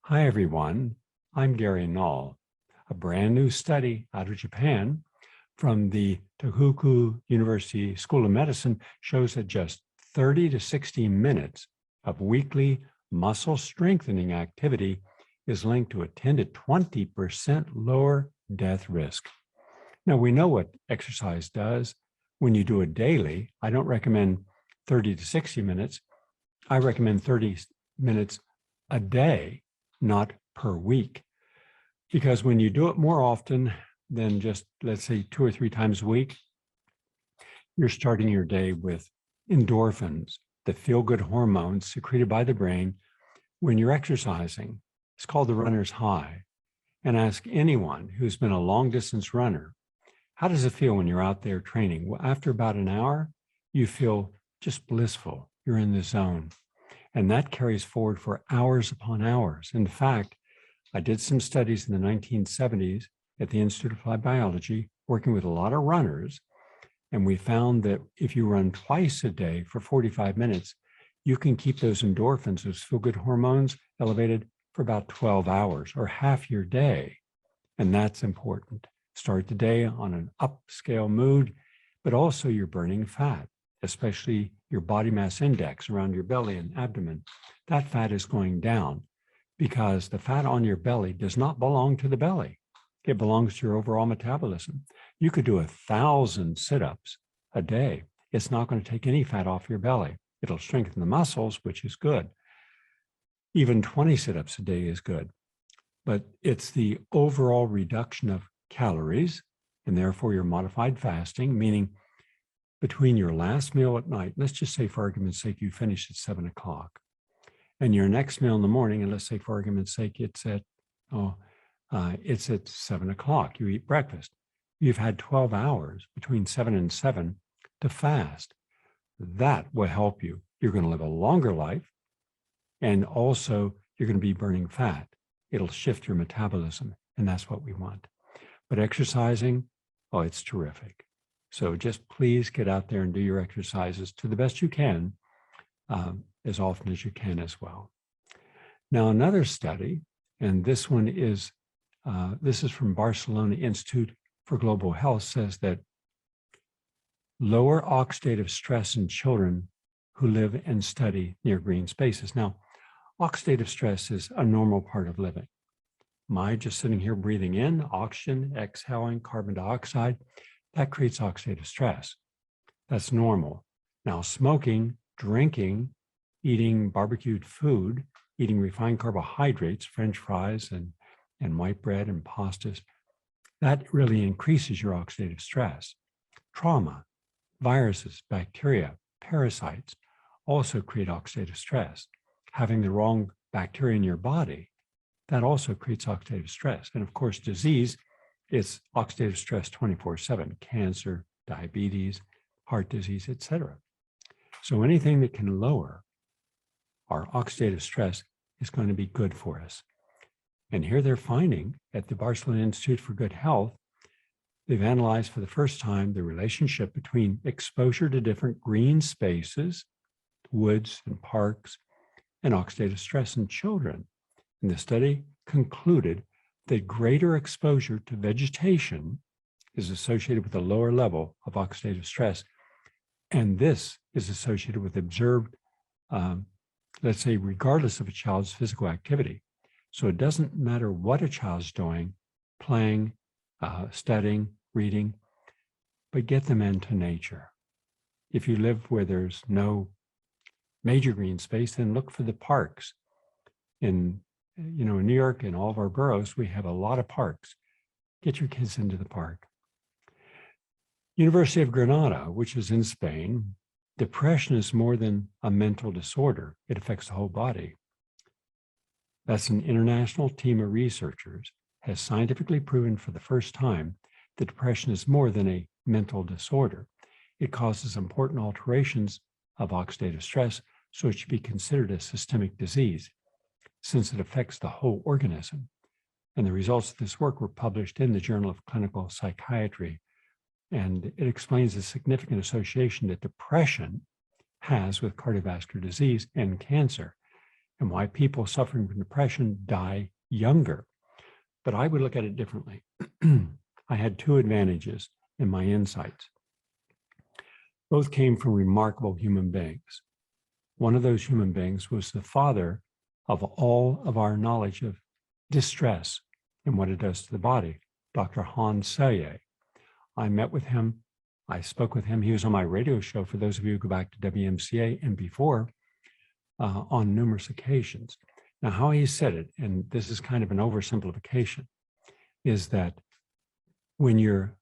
Hi, everyone. I'm Gary Null. A brand new study out of Japan from the Tohoku University School of Medicine shows that just 30 to 60 minutes of weekly muscle strengthening activity is linked to a 10 to 20% lower death risk. Now, we know what exercise does. When you do it daily, I don't recommend 30 to 60 minutes. I recommend 30 minutes a day, not per week. Because when you do it more often than just, let's say, 2 or 3 times a week, you're starting your day with endorphins, the feel-good hormones secreted by the brain when you're exercising. It's called the runner's high. And ask anyone who's been a long-distance runner, how does it feel when you're out there training? Well, after about an hour, you feel just blissful. You're in the zone. And that carries forward for hours upon hours. In fact, I did some studies in the 1970s at the Institute of Applied Biology, working with a lot of runners. And we found that if you run twice a day for 45 minutes, you can keep those endorphins, those feel-good hormones, elevated for about 12 hours or half your day. And that's important. Start the day on an upscale mood, but also you're burning fat, especially your body mass index around your belly and abdomen. That fat is going down because the fat on your belly does not belong to the belly. It belongs to your overall metabolism. You could do 1,000 sit-ups a day. It's not going to take any fat off your belly. It'll strengthen the muscles, which is good. Even 20 sit-ups a day is good. But it's the overall reduction of calories, and therefore your modified fasting, meaning between your last meal at night, let's just say for argument's sake, you finish at 7 o'clock, and your next meal in the morning, and let's say for argument's sake, it's at 7 o'clock, you eat breakfast. You've had 12 hours between 7 and 7 to fast. That will help you. You're going to live a longer life, and also you're going to be burning fat. It'll shift your metabolism, and that's what we want. But exercising, oh, it's terrific. So just please get out there and do your exercises to the best you can, as often as you can as well. Now, another study, and this one is, this is from Barcelona Institute for Global Health, says that lower oxidative stress in children who live and study near green spaces. Now, oxidative stress is a normal part of living. My just sitting here breathing in oxygen, exhaling carbon dioxide, that creates oxidative stress. That's normal. Now, smoking, drinking, eating barbecued food, eating refined carbohydrates, French fries and white bread and pastas, that really increases your oxidative stress. Trauma, viruses, bacteria, parasites also create oxidative stress. Having the wrong bacteria in your body, that also creates oxidative stress. And of course, disease is oxidative stress 24/7, cancer, diabetes, heart disease, etc. So anything that can lower our oxidative stress is going to be good for us. And here they're finding at the Barcelona Institute for Good Health, they've analyzed for the first time the relationship between exposure to different green spaces, woods and parks, and oxidative stress in children. And the study concluded that greater exposure to vegetation is associated with a lower level of oxidative stress. And this is associated with observed, let's say, regardless of a child's physical activity. So it doesn't matter what a child's doing, playing, studying, reading, but get them into nature. If you live where there's no major green space, then look for the parks. In New York and all of our boroughs, we have a lot of parks. Get your kids into the park. University of Granada, which is in Spain, depression is more than a mental disorder. It affects the whole body. That's an international team of researchers has scientifically proven for the first time that depression is more than a mental disorder. It causes important alterations of oxidative stress, so it should be considered a systemic disease, since it affects the whole organism. And the results of this work were published in the Journal of Clinical Psychiatry. And it explains the significant association that depression has with cardiovascular disease and cancer. and why people suffering from depression die younger. But I would look at it differently. I had two advantages in my insights. Both came from remarkable human beings. One of those human beings was the father of all of our knowledge of distress and what it does to the body, Dr. Hans Selye. I met with him. I spoke with him. He was on my radio show, for those of you who go back to WMCA and before, on numerous occasions. Now, how he said it, and this is kind of an oversimplification, is that when you're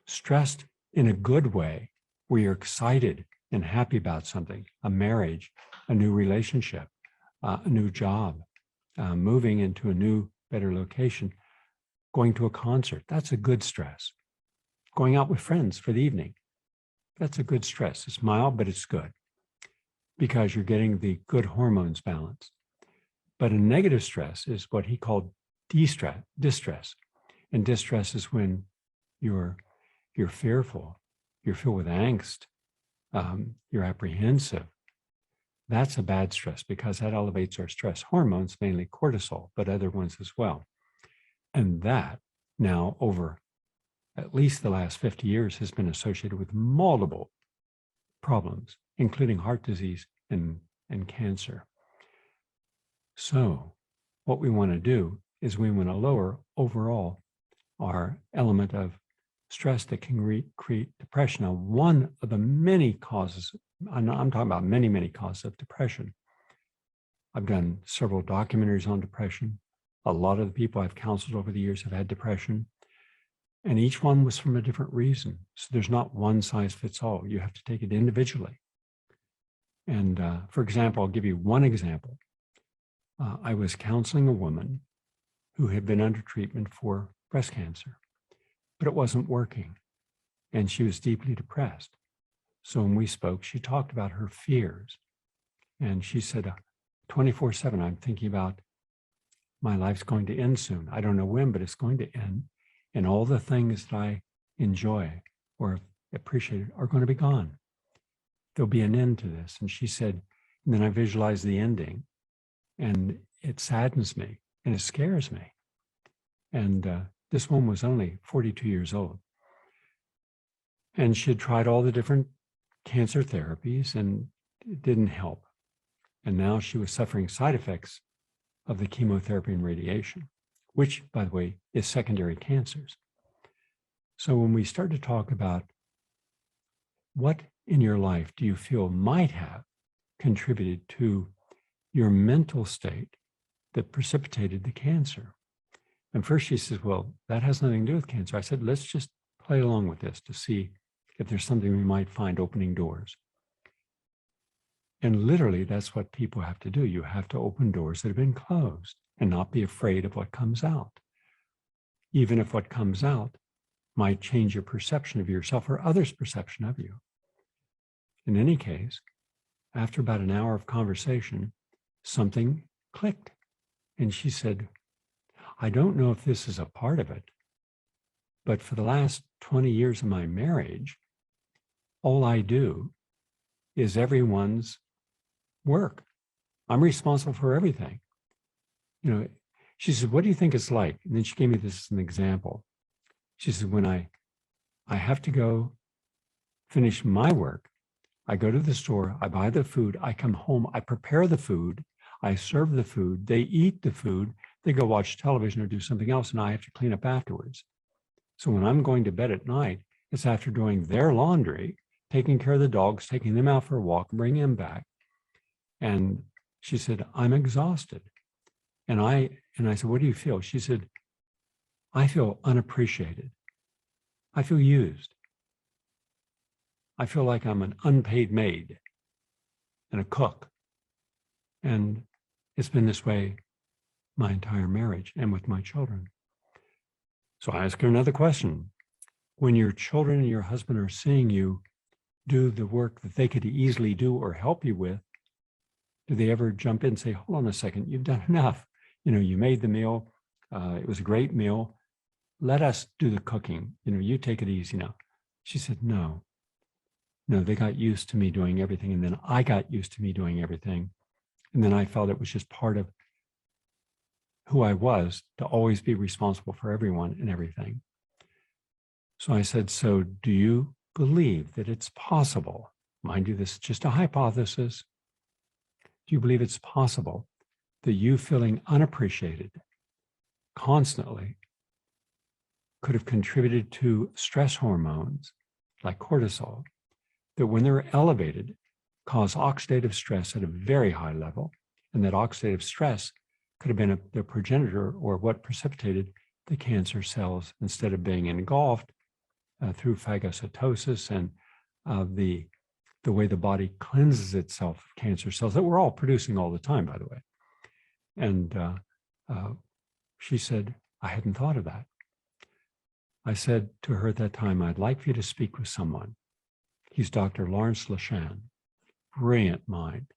stressed in a good way, where you're excited and happy about something, a marriage, a new relationship, a new job, moving into a new, better location, going to a concert, that's a good stress. Going out with friends for the evening, that's a good stress. It's mild, but it's good because you're getting the good hormones balanced. But a negative stress is what he called distress. And distress is when you're fearful, you're filled with angst, you're apprehensive. That's a bad stress because that elevates our stress hormones, mainly cortisol, but other ones as well. And that now over at least the last 50 years has been associated with multiple problems, including heart disease and cancer. So what we want to do is we want to lower overall our element of stress that can create depression. Now, one of the many causes, I'm talking about many, many causes of depression. I've done several documentaries on depression. A lot of the people I've counseled over the years have had depression, and each one was from a different reason. So there's not one size fits all. You have to take it individually. And for example, I'll give you one example. I was counseling a woman who had been under treatment for breast cancer, but it wasn't working, and she was deeply depressed. So when we spoke, she talked about her fears, and she said, 24/7, I'm thinking about my life's going to end soon. I don't know when, but it's going to end, and all the things that I enjoy or appreciate are going to be gone. There'll be an end to this. And she said, and then I visualize the ending, and it saddens me and it scares me. And this woman was only 42 years old. And she had tried all the different cancer therapies and it didn't help. And now she was suffering side effects of the chemotherapy and radiation, which, by the way, is secondary cancers. So when we start to talk about what in your life do you feel might have contributed to your mental state that precipitated the cancer? And first she says, well, that has nothing to do with cancer. I said, let's just play along with this to see if there's something we might find opening doors. And literally, that's what people have to do. You have to open doors that have been closed and not be afraid of what comes out, even if what comes out might change your perception of yourself or others' perception of you. In any case, after about an hour of conversation, something clicked. And she said, I don't know if this is a part of it, but for the last 20 years of my marriage, all I do is everyone's work. I'm responsible for everything. You know, she said, what do you think it's like? And then she gave me this as an example. She said, when I have to go finish my work, I go to the store, I buy the food, I come home, I prepare the food, I serve the food, they eat the food, they go watch television or do something else, and I have to clean up afterwards. So when I'm going to bed at night, it's after doing their laundry, taking care of the dogs, taking them out for a walk, bringing them back. And she said, I'm exhausted. And I said, what do you feel? She said, I feel unappreciated. I feel used. I feel like I'm an unpaid maid and a cook. And it's been this way my entire marriage and with my children. So I ask her another question. When your children and your husband are seeing you do the work that they could easily do or help you with, do they ever jump in and say, hold on a second, you've done enough. You know, you made the meal. It was a great meal. Let us do the cooking. You know, you take it easy now. She said, no, they got used to me doing everything. And then I got used to me doing everything. And then I felt it was just part of who I was to always be responsible for everyone and everything. So I said, so do you believe that it's possible? Mind you, this is just a hypothesis. Do you believe it's possible that you feeling unappreciated constantly could have contributed to stress hormones like cortisol, that when they're elevated, cause oxidative stress at a very high level, and that oxidative stress could have been the progenitor or what precipitated the cancer cells instead of being engulfed through phagocytosis and the way the body cleanses itself of cancer cells that we're all producing all the time, by the way. And she said, I hadn't thought of that. I said to her at that time, I'd like for you to speak with someone. He's Dr. Lawrence Lashan, brilliant mind.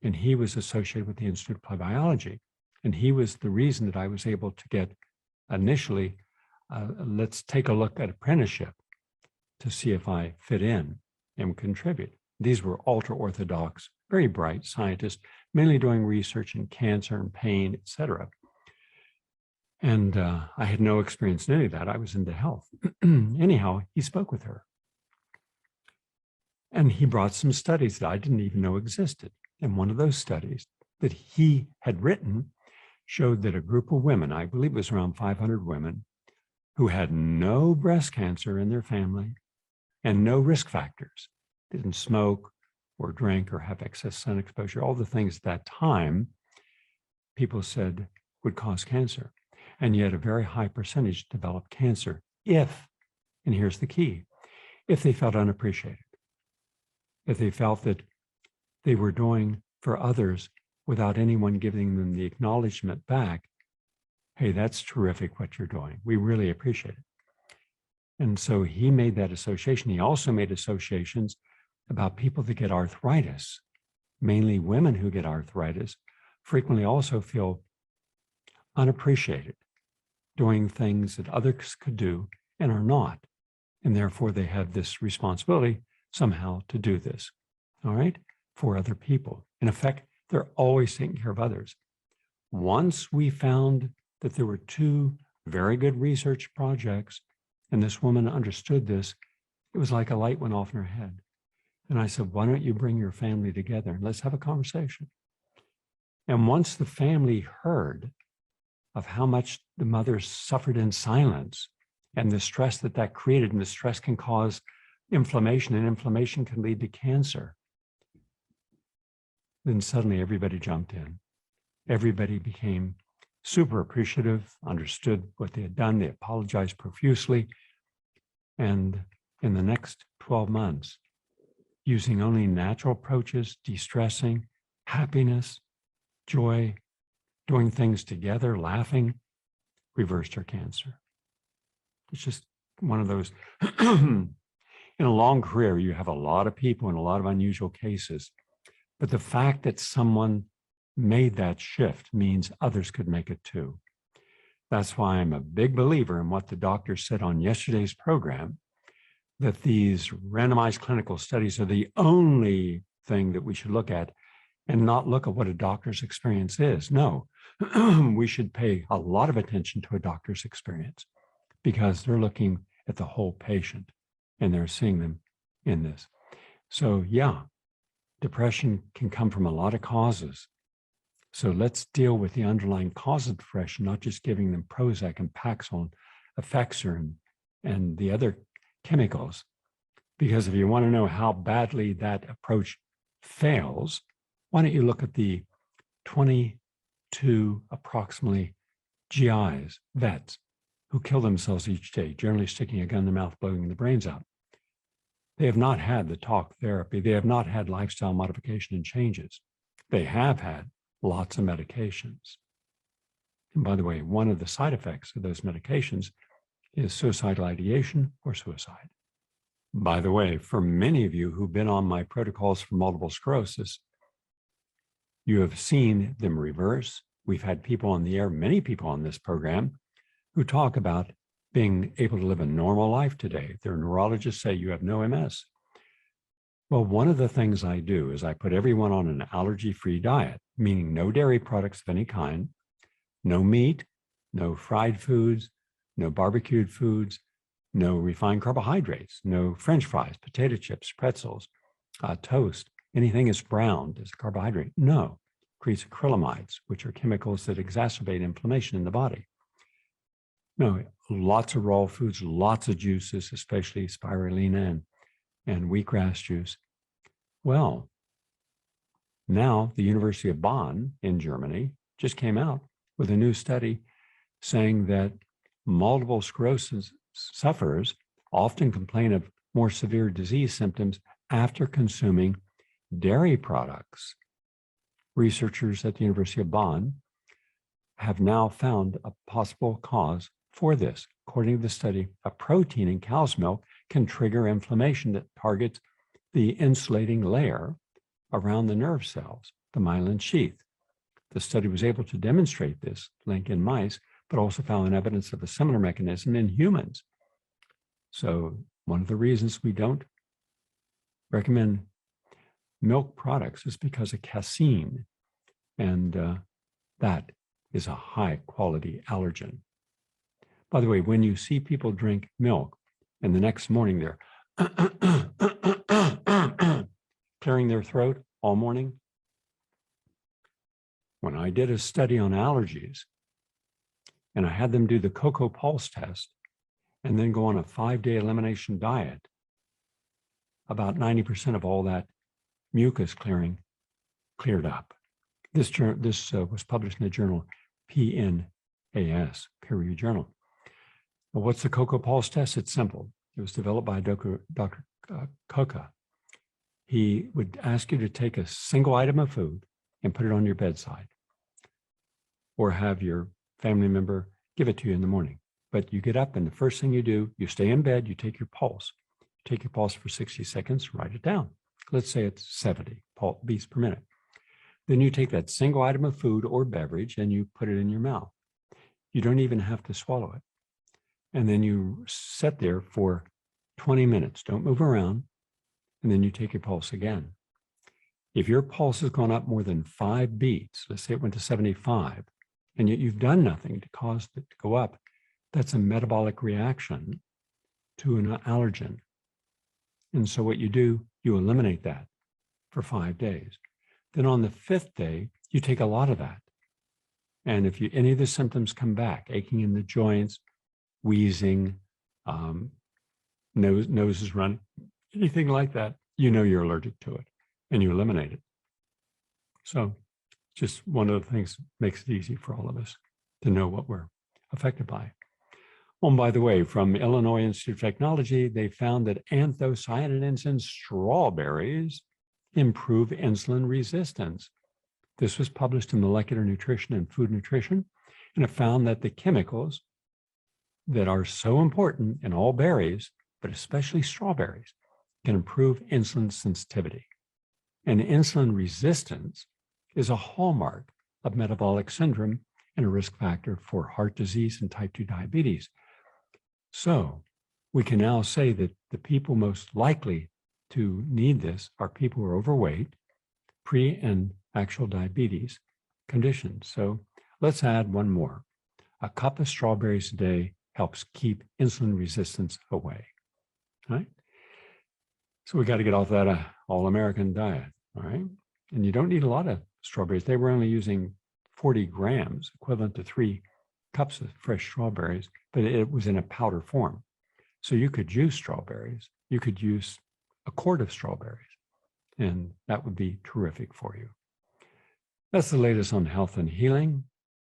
And he was associated with the Institute of Applied Biology. And he was the reason that I was able to get initially, let's take a look at apprenticeship to see if I fit in and contribute. These were ultra-Orthodox, very bright scientists, mainly doing research in cancer and pain, et cetera. And I had no experience in any of that. I was into health. Anyhow, he spoke with her. And he brought some studies that I didn't even know existed. And one of those studies that he had written showed that a group of women, I believe it was around 500 women, who had no breast cancer in their family and no risk factors, didn't smoke or drink or have excess sun exposure, all the things at that time people said would cause cancer. And yet a very high percentage developed cancer if, and here's the key, if they felt unappreciated, if they felt that they were doing for others without anyone giving them the acknowledgement back, hey, that's terrific what you're doing. We really appreciate it. And so he made that association. He also made associations about people that get arthritis, mainly women who get arthritis, frequently also feel unappreciated, doing things that others could do and are not. And therefore they have this responsibility somehow to do this, all right, for other people. In effect, they're always taking care of others. Once we found that there were two very good research projects, and this woman understood this, it was like a light went off in her head. And I said, why don't you bring your family together and let's have a conversation? And once the family heard of how much the mothers suffered in silence and the stress that that created, and the stress can cause inflammation, and inflammation can lead to cancer, then suddenly everybody jumped in. Everybody became super appreciative, understood what they had done. They apologized profusely. And in the next 12 months, using only natural approaches, de-stressing, happiness, joy, doing things together, laughing, reversed her cancer. It's just one of those, in a long career, you have a lot of people and a lot of unusual cases. But the fact that someone made that shift means others could make it too. That's why I'm a big believer in what the doctor said on yesterday's program, that these randomized clinical studies are the only thing that we should look at, and not look at what a doctor's experience is. No, we should pay a lot of attention to a doctor's experience because they're looking at the whole patient and they're seeing them in this. So yeah, depression can come from a lot of causes. So let's deal with the underlying cause of depression, not just giving them Prozac and Paxil, Effexor, and the other chemicals. Because if you want to know how badly that approach fails, why don't you look at the 22 approximately GIs, vets, who kill themselves each day, generally sticking a gun in their mouth, blowing the brains out. They have not had the talk therapy. They have not had lifestyle modification and changes. They have had lots of medications. And by the way, one of the side effects of those medications is suicidal ideation or suicide. By the way, for many of you who've been on my protocols for multiple sclerosis, you have seen them reverse. We've had people on the air, many people on this program, who talk about being able to live a normal life today. Their neurologists say you have no MS. Well, one of the things I do is I put everyone on an allergy-free diet. meaning no dairy products of any kind, no meat, no fried foods, no barbecued foods, no refined carbohydrates, no French fries, potato chips, pretzels, toast, anything that's browned is a carbohydrate. No, creates acrylamides, which are chemicals that exacerbate inflammation in the body. No, lots of raw foods, lots of juices, especially spirulina and wheatgrass juice. Well, now the University of Bonn in Germany just came out with a new study saying that multiple sclerosis sufferers often complain of more severe disease symptoms after consuming dairy products. Researchers at the University of Bonn have now found a possible cause for this. According to the study, a protein in cow's milk can trigger inflammation that targets the insulating layer around the nerve cells, the myelin sheath. The study was able to demonstrate this link in mice, but also found evidence of a similar mechanism in humans. So one of the reasons we don't recommend milk products is because of casein, and that is a high quality allergen. By the way, when you see people drink milk and the next morning they're clearing their throat all morning, when I did a study on allergies and I had them do the cocoa pulse test and then go on a 5-day elimination diet, about 90% of all that mucus clearing cleared up. This was published in the journal PNAS, peer-reviewed journal. Well, what's the cocoa pulse test? It's simple. It was developed by Dr. Koka. He would ask you to take a single item of food and put it on your bedside, or have your family member give it to you in the morning. But you get up and the first thing you do, you stay in bed, you take your pulse. You take your pulse for 60 seconds, write it down. Let's say it's 70 beats per minute. Then you take that single item of food or beverage and you put it in your mouth. You don't even have to swallow it. And then you sit there for 20 minutes. Don't move around. And then you take your pulse again. If your pulse has gone up more than 5 beats, let's say it went to 75, and yet you've done nothing to cause it to go up, that's a metabolic reaction to an allergen. And so what you do, you eliminate that for 5 days. Then on the 5th day, you take a lot of that. And if any of the symptoms come back, aching in the joints, wheezing, nose is running, anything like that, you know you're allergic to it and you eliminate it. So just one of the things that makes it easy for all of us to know what we're affected by. Oh, and by the way, from Illinois Institute of Technology, they found that anthocyanins in strawberries improve insulin resistance. This was published in Molecular Nutrition and Food Nutrition, and it found that the chemicals that are so important in all berries, but especially strawberries, can improve insulin sensitivity. And insulin resistance is a hallmark of metabolic syndrome and a risk factor for heart disease and type 2 diabetes. So we can now say that the people most likely to need this are people who are overweight, pre and actual diabetes conditions. So let's add one more. A cup of strawberries a day helps keep insulin resistance away. All right? So we got to get off that all-American diet, all right? And you don't need a lot of strawberries. They were only using 40 grams, equivalent to 3 cups of fresh strawberries, but it was in a powder form. So you could use strawberries. You could use a quart of strawberries, and that would be terrific for you. That's the latest on health and healing.